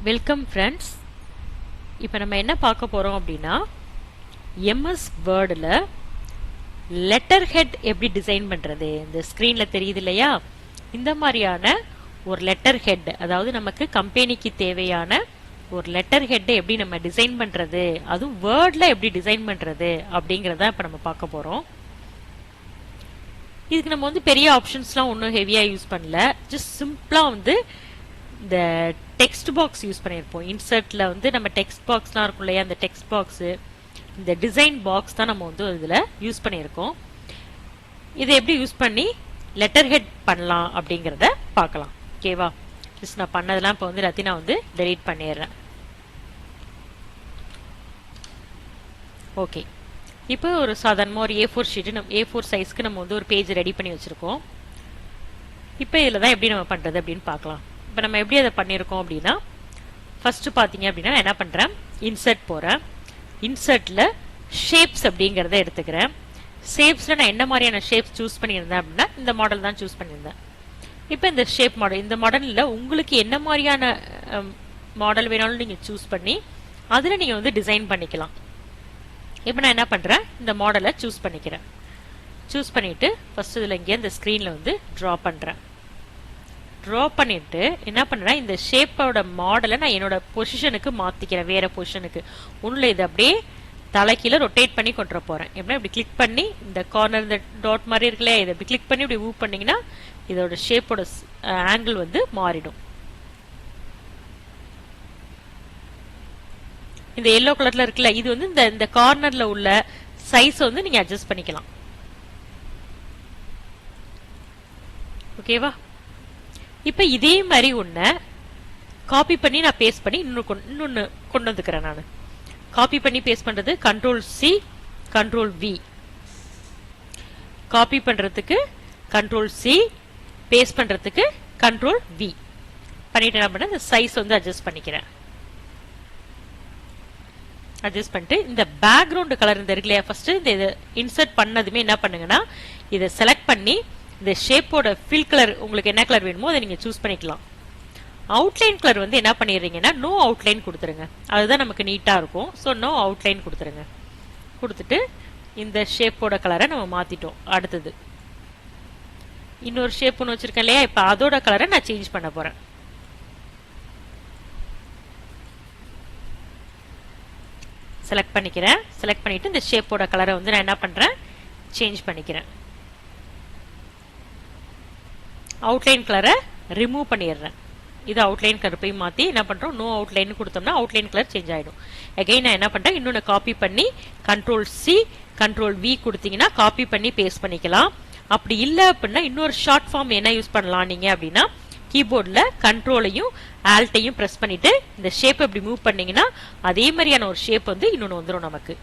Welcome friends. இப்போ நம்ம என்ன பார்க்க போகிறோம் அப்படின்னா எம்எஸ் வேர்டில் லெட்டர் ஹெட் எப்படி டிசைன் பண்ணுறது. இந்த ஸ்க்ரீனில் தெரியுது இல்லையா, இந்த மாதிரியான ஒரு லெட்டர் ஹெட், அதாவது நமக்கு கம்பெனிக்கு தேவையான ஒரு லெட்டர் ஹெட்டை எப்படி நம்ம டிசைன் பண்ணுறது, அதுவும் வேர்டில் எப்படி டிசைன் பண்ணுறது அப்படிங்கிறத இப்போ நம்ம பார்க்க போகிறோம். இதுக்கு நம்ம பெரிய ஆப்ஷன்ஸ்லாம் ஒன்றும் ஹெவியாக யூஸ் பண்ணல, ஜஸ்ட் சிம்பிளாக இந்த டெக்ஸ்ட் பாக்ஸ் யூஸ் பண்ணியிருப்போம். இன்சர்ட்ல நம்ம டெக்ஸ்ட் பாக்ஸ்லாம் இருக்கும் இல்லையா, அந்த டெக்ஸ்ட் பாக்ஸு, இந்த டிசைன் பாக்ஸ் தான் நம்ம இதில் யூஸ் பண்ணியிருக்கோம். இதை எப்படி யூஸ் பண்ணி லெட்டர் ஹெட் பண்ணலாம் அப்படிங்கிறத பார்க்கலாம். ஓகேவா? ஜஸ்ட் நான் பண்ணதெல்லாம் இப்போ எல்லாத்தையும் நான் டெலீட் பண்ணிடுறேன். ஓகே, இப்போ ஒரு சாதாரணமாக ஒரு A4 ஷீட்டு, A4 சைஸ்க்கு நம்ம ஒரு பேஜ் ரெடி பண்ணி வச்சுருக்கோம். இப்போ இதில் தான் எப்படி நம்ம பண்ணுறது அப்படின்னு பார்க்கலாம். இப்போ நம்ம எப்படி அதை பண்ணியிருக்கோம் அப்படின்னா, ஃபர்ஸ்ட் பார்த்தீங்க அப்படின்னா என்ன பண்ணுறேன், இன்சர்ட் போகிறேன். இன்சர்ட்டில் ஷேப்ஸ் அப்படிங்கிறத எடுத்துக்கிறேன். ஷேப்ஸில் நான் என்ன மாதிரியான ஷேப்ஸ் சூஸ் பண்ணியிருந்தேன் அப்படின்னா இந்த மாடல் தான் சூஸ் பண்ணியிருந்தேன். இப்போ இந்த ஷேப் மாடல், இந்த மாடலில் உங்களுக்கு என்ன மாதிரியான மாடல் வேணாலும் நீங்கள் சூஸ் பண்ணி அதில் நீங்கள் டிசைன் பண்ணிக்கலாம். இப்போ நான் என்ன பண்ணுறேன், இந்த மாடலை சூஸ் பண்ணிக்கிறேன். சூஸ் பண்ணிவிட்டு ஃபர்ஸ்ட் இதில் இங்கே இந்த ஸ்க்ரீனில் ட்ரா பண்ணுறேன். ட்ரா பண்ணிட்டு என்ன பண்ணுறேன், இந்த ஷேப்போட மாடலை நான் என்னோட பொசிஷனுக்கு மாற்றிக்கிறேன், வேற பொசிஷனுக்கு. ஒன்றில் இதை அப்படியே தலைக்கீழ ரொட்டேட் பண்ணி கொண்டு போகிறேன். எப்படின்னா இப்படி கிளிக் பண்ணி இந்த கார்னர், இந்த டாட் மாதிரி இருக்குல்லையா, இதை இப்படி கிளிக் பண்ணி இப்படி மூவ் பண்ணிங்கன்னா இதோட ஷேப்போட ஆங்கிள் மாறிடும். இந்த எல்லோ கலர்ல இருக்குல்ல, இது இந்த கார்னர்ல உள்ள சைஸ் நீங்க அட்ஜஸ்ட் பண்ணிக்கலாம். ஓகேவா? இப்ப இதே மாதிரி ஒன்ன காப்பி பண்ணி நான் பேஸ்ட் பண்ணி இன்னொன்னு கொண்டு வந்துக்கிறேன். நான் காப்பி பண்ணி பேஸ்ட் பண்றது Ctrl+C Ctrl+V. காப்பி பண்றதுக்கு Ctrl+C, பேஸ்ட் பண்றதுக்கு Ctrl+V பண்ணிட்டு என்ன பண்ண, இந்த சைஸ் அட்ஜஸ்ட் பண்ணிக்கிறேன். அட்ஜஸ்ட் பண்ணிட்டு இந்த பேக்ரவுண்ட் கலர் இந்த இருக்கு இல்லையா, ஃபர்ஸ்ட் இந்த இன்சர்ட் பண்ணதுமே என்ன பண்ணுங்கன்னா இதை செலக்ட் பண்ணி இந்த ஷேப்போட ஃபில் கலர் உங்களுக்கு என்ன கலர் வேணுமோ அதை நீங்க சூஸ் பண்ணிக்கலாம். அவுட்லைன் கலர் என்ன பண்ணிடுறீங்கன்னா நோ அவுட்லைன் கொடுத்துருங்க, அதுதான் நமக்கு நீட்டா இருக்கும். ஸோ நோ அவுட்லைன் கொடுத்துருங்க. கொடுத்துட்டு இந்த ஷேப்போட கலரை நம்ம மாத்திட்டோம். அடுத்தது இன்னொரு ஷேப் ஒன்று வச்சிருக்கேன் இல்லையா, இப்போ அதோட கலரை நான் சேஞ்ச் பண்ண போறேன். செலக்ட் பண்ணிக்கிறேன். செலக்ட் பண்ணிட்டு இந்த ஷேப்போட கலரை நான் என்ன பண்றேன், சேஞ்ச் பண்ணிக்கிறேன். அவுட்லைன் கலரை ரிமூவ் பண்ணிடுறேன். இது அவுட்லைன் கலர் போய் மாற்றி என்ன பண்ணுறோம், நோ அவுட்லைன் கொடுத்தோம்னா அவுட்லைன் கலர் சேஞ்ச் ஆகிடும். அகைன் நான் என்ன பண்ணுறேன், இன்னொன்று காப்பி பண்ணி Ctrl+C Ctrl+V கொடுத்தீங்கன்னா காப்பி பண்ணி பேஸ்ட் பண்ணிக்கலாம். அப்படி இல்லை அப்படின்னா இன்னொரு ஷார்ட் ஃபார்ம் என்ன யூஸ் பண்ணலாம் நீங்கள் அப்படின்னா, கீபோர்டில் கண்ட்ரோலையும் ஆல்ட்டையும் ப்ரெஸ் பண்ணிட்டு இந்த ஷேப் இப்படி மூவ் பண்ணீங்கன்னா அதே மாதிரியான ஒரு ஷேப் இன்னொன்று வந்துடும். நமக்கு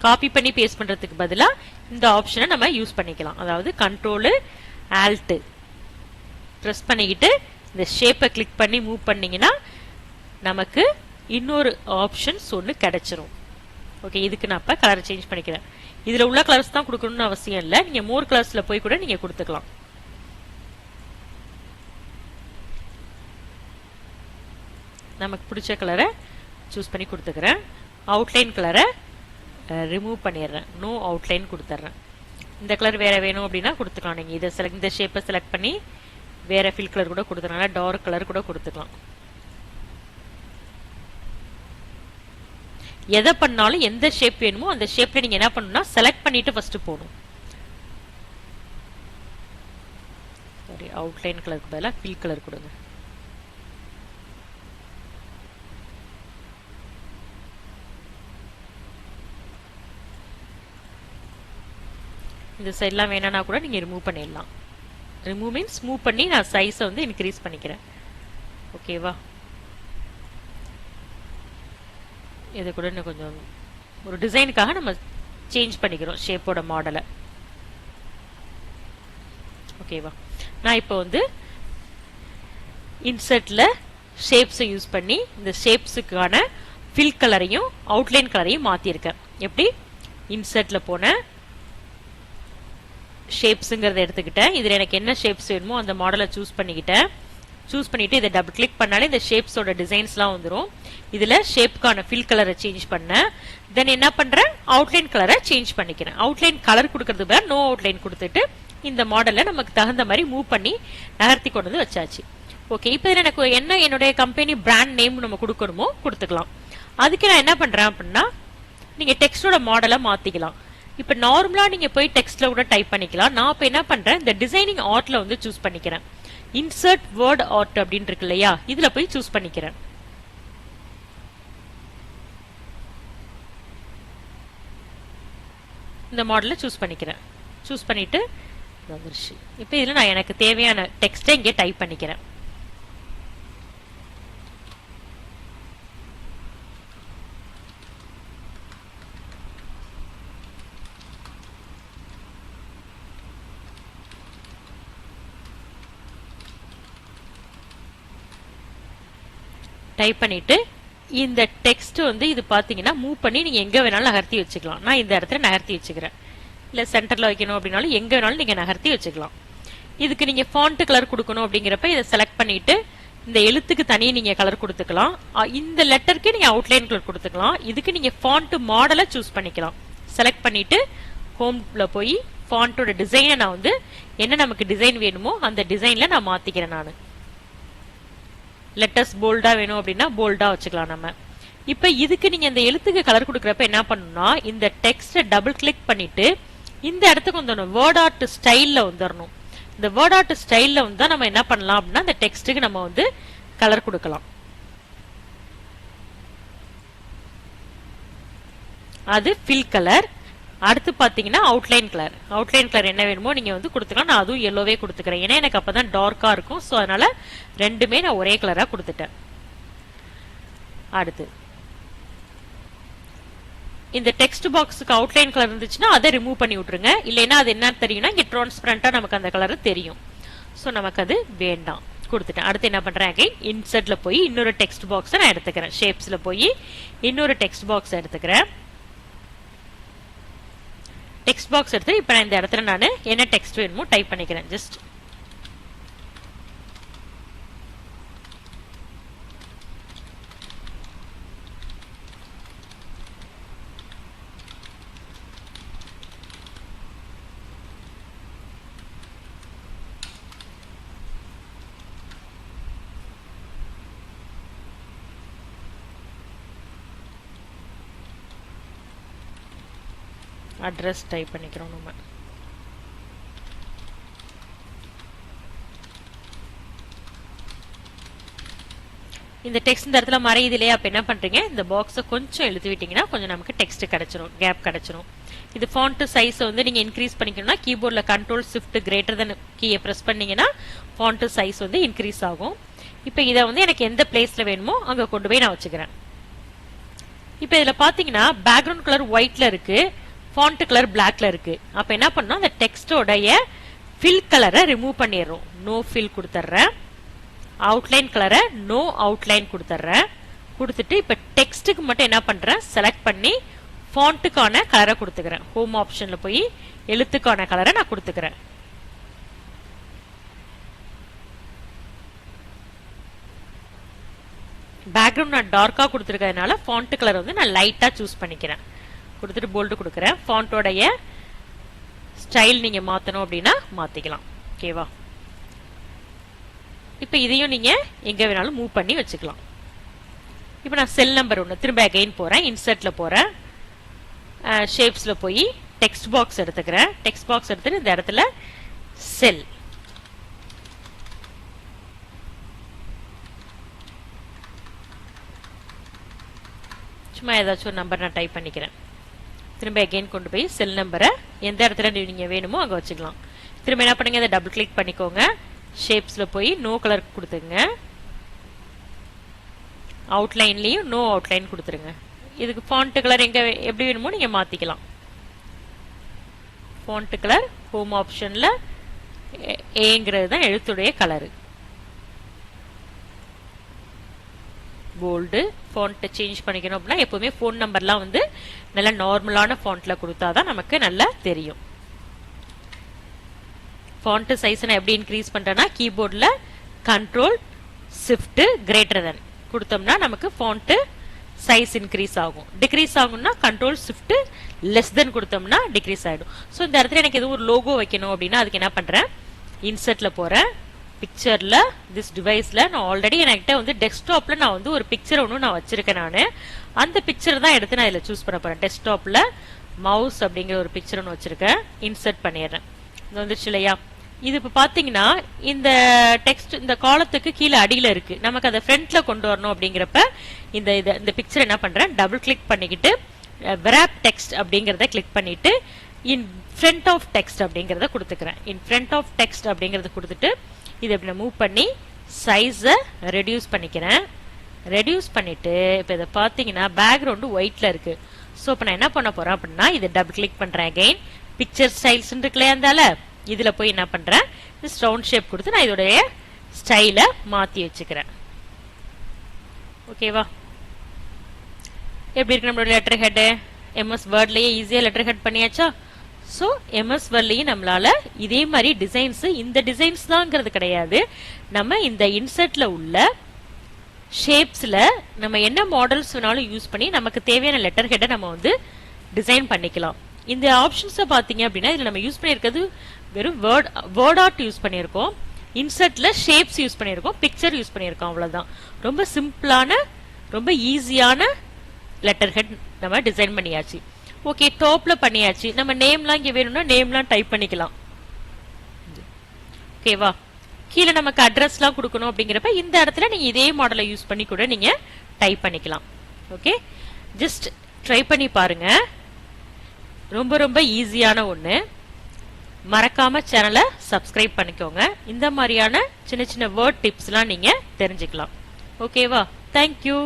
காப்பி பண்ணி பேஸ்ட் பண்ணுறதுக்கு பதிலாக இந்த ஆப்ஷனை நம்ம யூஸ் பண்ணிக்கலாம். அதாவது கண்ட்ரோலு ஆல்ட்டு ப்ரெஸ் பண்ணிக்கிட்டு இந்த ஷேப்பை கிளிக் பண்ணி மூவ் பண்ணீங்கன்னா நமக்கு இன்னொரு ஆப்ஷன்ஸ் ஒன்று கிடைச்சிரும். ஓகே, இதுக்கு நான் இப்போ கலர் சேஞ்ச் பண்ணிக்கிறேன். இதில் உள்ள கலர்ஸ் தான் கொடுக்கணும்னு அவசியம் இல்லை, நீங்கள் மோர் கலர்ஸில் போய் கூட நீங்கள் கொடுத்துக்கலாம். நமக்கு பிடிச்ச கலரை சூஸ் பண்ணி கொடுத்துக்கிறேன். அவுட்லைன் கலரை ரிமூவ் பண்ணிடுறேன், நோ அவுட்லைன் கொடுத்துட்றேன். இந்த கலர் வேற வேணும் அப்படின்னா கொடுத்துக்கலாம். நீங்கள் இதை இந்த ஷேப்பை செலக்ட் பண்ணி வேற ஃபில் கலர் கூட கொடுத்துக்கலாம், டார்க் கலர் கூட கொடுத்துக்கலாம். எதை பண்ணாலும் எந்த ஷேப் வேணுமோ அந்த ஷேப்ல நீங்க என்ன பண்ணணும்னா செலக்ட் பண்ணிட்டு ஃபர்ஸ்ட் போகணும். சரி, அவுட்லைன் கலருக்கு பதிலாக ஃபில் கலர் கொடுங்க. இந்த சைட்லாம் வேணானா கூட நீங்க ரிமூவ் பண்ணிடலாம். ரிமூவ் மீன்ஸ் மூவ் பண்ணி நான் சைஸை இன்க்ரீஸ் பண்ணிக்கிறேன். ஓகேவா? இது கூட இன்னும் கொஞ்சம் ஒரு டிசைனுக்காக நம்ம சேஞ்ச் பண்ணிக்கிறோம் ஷேப்போட மாடலை. ஓகேவா? நான் இப்போ இன்சர்ட்ல ஷேப்ஸை யூஸ் பண்ணி இந்த ஷேப்ஸுக்கான ஃபில் கலரையும் அவுட்லைன் கலரையும் மாற்றிருக்கேன். எப்படி? இன்சர்ட்ல போன ஷேப்ஸுங்கிறத எடுத்துக்கிட்டேன். இதில் எனக்கு என்ன ஷேப்ஸ் வேணுமோ அந்த மாடலை சூஸ் பண்ணிக்கிட்டேன். சூஸ் பண்ணிட்டு இதை டபுள் கிளிக் பண்ணாலே இந்த ஷேப்ஸோட டிசைன்ஸ்லாம் வந்துடும். இதுல ஷேப்கான ஃபில் கலரை சேஞ்ச் பண்ணேன். தென் என்ன பண்றேன், அவுட்லைன் கலரை சேஞ்ச் பண்ணிக்கிறேன். அவுட்லைன் கலர் கொடுக்கறது பதிலா நோ அவுட்லைன் கொடுத்துட்டு இந்த மாடலை நமக்கு தகுந்த மாதிரி மூவ் பண்ணி நகர்த்தி கொண்டு வந்து வச்சாச்சு. ஓகே, இப்போ எனக்கு என்ன என்னுடைய கம்பெனி பிராண்ட் நேம் நம்ம கொடுக்கணுமோ கொடுத்துக்கலாம். அதுக்கு நான் என்ன பண்றேன் அப்படின்னா, நீங்க டெக்ஸ்டோட மாடலை மாத்திக்கலாம். இப்ப நார்மலா நீங்க போய் டெக்ஸ்ட்ல கூட டைப் பண்ணிக்கலாம். நான் இப்ப என்ன பண்றேன், இந்த டிசைனிங் ஆர்ட்ல வந்து சூஸ் பண்ணிக்கிறேன். இன்சர்ட் வேர்ட் ஆர்ட் அப்படின்னு இருக்கு இல்லையா, இதுல போய் சூஸ் பண்ணிக்கிறேன். இந்த மாடலை சூஸ் பண்ணிக்கிறேன். சூஸ் பண்ணிட்டு வந்துருச்சு. இப்ப இதுல நான் எனக்கு தேவையான டெக்ஸ்டை இங்கே டைப் பண்ணிக்கிறேன். டைப் பண்ணிட்டு இந்த டெக்ஸ்ட் வந்து இது பாத்தீங்கன்னா மூவ் பண்ணி நீங்க எங்க வேணாலும் நகர்த்தி வச்சுக்கலாம். நான் இந்த இடத்துல நகர்த்தி வச்சுக்கிறேன். இல்ல சென்டர்ல வைக்கணும் அப்படின்னாலும் எங்க வேணாலும் நீங்க நகர்த்தி வச்சுக்கலாம். இதுக்கு நீங்க ஃபாண்ட் கலர் கொடுக்கணும் அப்படிங்கிறப்ப இதை செலக்ட் பண்ணிட்டு இந்த எழுத்துக்கு தனியே நீங்க கலர் கொடுத்துக்கலாம். இந்த லெட்டருக்கு நீங்க அவுட்லைன் கலர் கொடுத்துக்கலாம். இதுக்கு நீங்க ஃபாண்ட் மாடலை சூஸ் பண்ணிக்கலாம். செலக்ட் பண்ணிட்டு ஹோம்ல போய் ஃபாண்டோட டிசைனை நான் வந்து என்ன நமக்கு டிசைன் வேணுமோ அந்த டிசைன்ல நான் மாத்திக்கிறேன். நான் லெட்டர்ஸ் போல்டா வேணும் அப்படின்னா போல்டா வச்சுக்கலாம் நம்ம. இப்ப இதுக்கு நீங்க இந்த எழுத்துக்கு கலர் கொடுக்கறப்ப என்ன பண்ணணும்னா, இந்த டெக்ஸ்ட டபுள் கிளிக் பண்ணிட்டு இந்த இடத்துக்கு வந்துடணும், வேர்ட் ஆர்ட் ஸ்டைல்ல வந்துடணும். இந்த வேர்ட் ஆர்ட் ஸ்டைல்ல வந்து நம்ம என்ன பண்ணலாம் அப்படின்னா, இந்த டெக்ஸ்டுக்கு நம்ம வந்து கலர் கொடுக்கலாம். அது ஃபில் கலர். அடுத்து பாத்தீங்கன்னா அவுட்லைன் கலர். அவுட்லைன் கலர் என்ன வேணுமோ நீங்க வந்து கொடுத்துக்கலாம். நான் அதுவும் எல்லோவே கொடுத்துக்கிறேன். ஏன்னா எனக்கு அப்பதான் டார்க்கா இருக்கும். ஸோ அதனால ரெண்டுமே நான் ஒரே கலரா கொடுத்துட்டேன். அடுத்து இந்த டெக்ஸ்ட் பாக்ஸுக்கு அவுட்லைன் கலர் இருந்துச்சுன்னா அதை ரிமூவ் பண்ணி விட்டுருங்க. இல்லைன்னா அது என்ன தெரியும்னா, இங்க டிரான்ஸ்பரண்டா நமக்கு அந்த கலர் தெரியும். ஸோ நமக்கு அது வேண்டாம், கொடுத்துட்டேன். அடுத்து என்ன பண்றேன், அகைன் இன்சர்ட்ல போய் இன்னொரு டெக்ஸ்ட் பாக்ஸை நான் எடுத்துக்கிறேன். ஷேப்ஸ்ல போய் இன்னொரு டெக்ஸ்ட் பாக்ஸ் எடுத்துக்கிறேன். டெக்ஸ்ட் பாக்ஸ் எடுத்து இப்ப நான் இந்த இடத்துல நான் என்ன டெக்ஸ்ட் வேணுமோ டைப் பண்ணிக்கிறேன். ஜஸ்ட் அட்ரஸ் டைப் பண்ணிக்கிறோம் நம்ம. இந்த டெக்ஸ்ட் இந்த இடத்துல மறையுது இல்லையா, அப்ப என்ன பண்றீங்க, இந்த பாக்ஸை கொஞ்சம் இழுத்து விட்டீங்கன்னா கொஞ்சம் நமக்கு டெக்ஸ்ட் கிடைச்சிரும், கேப் கிடைச்சிரும். இது ஃபாண்ட் சைஸ் வந்து நீங்க இன்க்ரீஸ் பண்ணிக்கணும்னா கீபோர்ட்ல கண்ட்ரோல் ஷிஃப்ட் கிரேட்டர் தென் கீயை பிரஸ் பண்ணீங்கன்னா ஃபாண்ட் சைஸ் வந்து இன்க்ரீஸ் ஆகும். இப்போ இதை வந்து எனக்கு எந்த பிளேஸ்ல வேணுமோ அங்க கொண்டு போய் நான் வச்சுக்கிறேன். இப்போ இதுல பாத்தீங்கன்னா பேக்ரவுண்ட் கலர் ஒயிட்ல இருக்கு, ஃபாண்ட் கலர் பிளாக்ல இருக்கு. அப்ப என்ன பண்ணோம், அந்த டெக்ஸ்டோடைய ஃபில் கலரை ரிமூவ் பண்ணிடுறோம். நோ ஃபில் கொடுத்துட்றேன். அவுட்லைன் கலரை நோ அவுட்லைன் கொடுத்துட்றேன். கொடுத்துட்டு இப்ப டெக்ஸ்டுக்கு மட்டும் என்ன பண்றேன், செலக்ட் பண்ணி ஃபாண்ட்டுக்கான கலரை கொடுத்துக்கிறேன். ஹோம் ஆப்ஷன்ல போய் எழுத்துக்கான கலரை நான் கொடுத்துக்கிறேன். பேக்ரவுண்ட் நான் டார்க்கா கொடுத்துருக்கிறதுனால ஃபாண்ட் கலர் வந்து நான் லைட்டா சூஸ் பண்ணிக்கிறேன். கொடுத்துட்டு போல்டு கொடுக்குறேன். ஃபாண்டோடைய ஸ்டைல் நீங்க மாத்தணும் அப்படின்னா மாத்திக்கலாம். ஓகேவா? இப்ப இதையும் நீங்க எங்க வேணாலும் மூவ் பண்ணி வச்சுக்கலாம். இப்ப நான் செல் நம்பர் 1 திரும்ப அகைன் போறேன். இன்சர்ட்ல போறேன். ஷேப்ஸ்ல போய் டெக்ஸ்ட் பாக்ஸ் எடுத்துக்கிறேன். டெக்ஸ்ட் பாக்ஸ் எடுத்துட்டு இந்த இடத்துல செல் சும்மா ஏதாச்சும் ஒரு நம்பர் நான் டைப் பண்ணிக்கிறேன். திரும்ப அகைன் கொண்டு போய் செல் நம்பரை எந்த இடத்துல நீங்க வேணுமோ அங்க வச்சுக்கலாம். திரும்ப என்ன பண்ணுங்க, அதை டபுள் கிளிக் பண்ணிக்கோங்க. ஷேப்ஸ்ல போய் நோ கலர் கொடுத்துங்க. அவுட்லைன்லயும் நோ அவுட்லைன் கொடுத்துருங்க. இதுக்கு ஃபாண்ட் கலர் எங்க எப்படி வேணுமோ நீங்க மாத்திக்கலாம். ஃபாண்ட் கலர் ஹோம் ஆப்ஷன்ல ஏங்கிறது தான் எழுத்துடைய கலரு. போல்டு ஃபாண்ட் சேஞ்ச் பண்ணிக்கணும் அப்படின்னா எப்பவுமே ஃபோன் நம்பர்லாம் வந்து நல்ல நார்மலான ஃபாண்ட்ல கொடுத்தாதான் நமக்கு நல்லா தெரியும். ஃபாண்ட் சைஸ் நான் எப்படி இன்க்ரீஸ் பண்றேன்னா கீபோர்ட்ல கண்ட்ரோல் ஷிஃப்ட் கிரேட்டர் தென் கொடுத்தோம்னா நமக்கு ஃபாண்ட் சைஸ் இன்க்ரீஸ் ஆகும். டிக்ரீஸ் ஆகும்னா கண்ட்ரோல் ஷிஃப்ட் லெஸ் தென் கொடுத்தோம்னா டிக்ரீஸ் ஆயிடும். ஸோ இந்த இடத்துல எனக்கு எதுவும் ஒரு லோகோ வைக்கணும் அப்படின்னா அதுக்கு என்ன பண்றேன், இன்சர்ட்ல போறேன், பிக்சர்ல திஸ் டிவைஸ்ல நான் ஆல்ரெடி என்கிட்ட வந்து டெஸ்க்டாப்ல நான் வந்து ஒரு பிக்சர் ஒன்று நான் வச்சிருக்கேன். நான் அந்த பிக்சர் தான் எடுத்து நான் இதில் சூஸ் பண்ண போறேன். டெஸ்க்டாப்ல மவுஸ் அப்படிங்கிற ஒரு பிக்சர் ஒன்று வச்சிருக்கேன், இன்சர்ட் பண்ணிடுறேன். இது வந்துச்சு இல்லையா? இது இப்போ பார்த்தீங்கன்னா இந்த டெக்ஸ்ட் இந்த காலத்துக்கு கீழே அடியில் இருக்கு. நமக்கு அதை ஃப்ரண்ட்ல கொண்டு வரணும் அப்படிங்கிறப்ப இந்த பிக்சர் என்ன பண்றேன், டபுள் கிளிக் பண்ணிக்கிட்டு wrap டெக்ஸ்ட் அப்படிங்கிறத கிளிக் பண்ணிட்டு இன் ஃப்ரண்ட் ஆஃப் டெக்ஸ்ட் அப்படிங்கிறத கொடுத்துக்கிறேன். இன் ஃப்ரண்ட் ஆஃப் டெக்ஸ்ட் அப்படிங்கிறத கொடுத்துட்டு இதை இப்படி மூவ் பண்ணி சைஸை ரெடியூஸ் பண்ணிக்கிறேன். ரெடியூஸ் பண்ணிட்டு இப்போ இதை பார்த்தீங்கன்னா பேக்ரவுண்டு ஒயிட்ல இருக்கு. ஸோ இப்போ நான் என்ன பண்ண போறேன் அப்படின்னா இதை டபுள் கிளிக் பண்றேன். அகைன் பிக்சர் ஸ்டைல்ஸ் இருக்குல்லையா, இருந்தால இதுல போய் என்ன பண்றேன், ரவுண்ட் ஷேப் கொடுத்து நான் இதோடைய ஸ்டைலை மாத்தி வச்சுக்கிறேன். ஓகேவா? எப்படி இருக்கு நம்மளோட லெட்டர் ஹெட்? எம்எஸ் வேர்ட்லயே ஈஸியா லெட்டர் ஹெட் பண்ணியாச்சா? ஸோ எம்எஸ் வேர்ட்லயும் நம்மளால இதே மாதிரி டிசைன்ஸ், இந்த டிசைன்ஸ் தான்ங்கிறது கிடையாது, நம்ம இந்த இன்சர்ட்ல உள்ள ஷேப்ஸ்ல நம்ம என்ன மாடல்ஸ் வேணாலும் யூஸ் பண்ணி நமக்கு தேவையான லெட்டர் ஹெட்டை நம்ம வந்து டிசைன் பண்ணிக்கலாம். இந்த ஆப்ஷன்ஸை பார்த்தீங்க அப்படின்னா இதில் நம்ம யூஸ் பண்ணியிருக்கிறது வெறும் வேர்ட் ஆர்ட் யூஸ் பண்ணியிருக்கோம், இன்சர்ட்ல ஷேப்ஸ் யூஸ் பண்ணியிருக்கோம், பிக்சர் யூஸ் பண்ணியிருக்கோம், அவ்வளோதான். ரொம்ப சிம்பிளான ரொம்ப ஈஸியான லெட்டர் ஹெட் நம்ம டிசைன் பண்ணியாச்சு. ஓகே, டாப்ல பண்ணியாச்சு. நம்ம நேம்லாம் இங்கே வேணும்னா நேம்லாம் டைப் பண்ணிக்கலாம். ஓகேவா? கீழே நமக்கு அட்ரஸ்லாம் கொடுக்கணும் அப்படிங்கிறப்ப இந்த இடத்துல நீங்க இதே மாடலை யூஸ் பண்ணி கூட நீங்க டைப் பண்ணிக்கலாம். ஓகே, ஜஸ்ட் ட்ரை பண்ணி பாருங்க. ரொம்ப ரொம்ப ஈஸியான ஒன்று. மறக்காம சேனலை சப்ஸ்கிரைப் பண்ணிக்கோங்க. இந்த மாதிரியான சின்ன சின்ன வேர்ட் டிப்ஸ்லாம் நீங்க தெரிஞ்சுக்கலாம். ஓகேவா? தேங்க்யூ.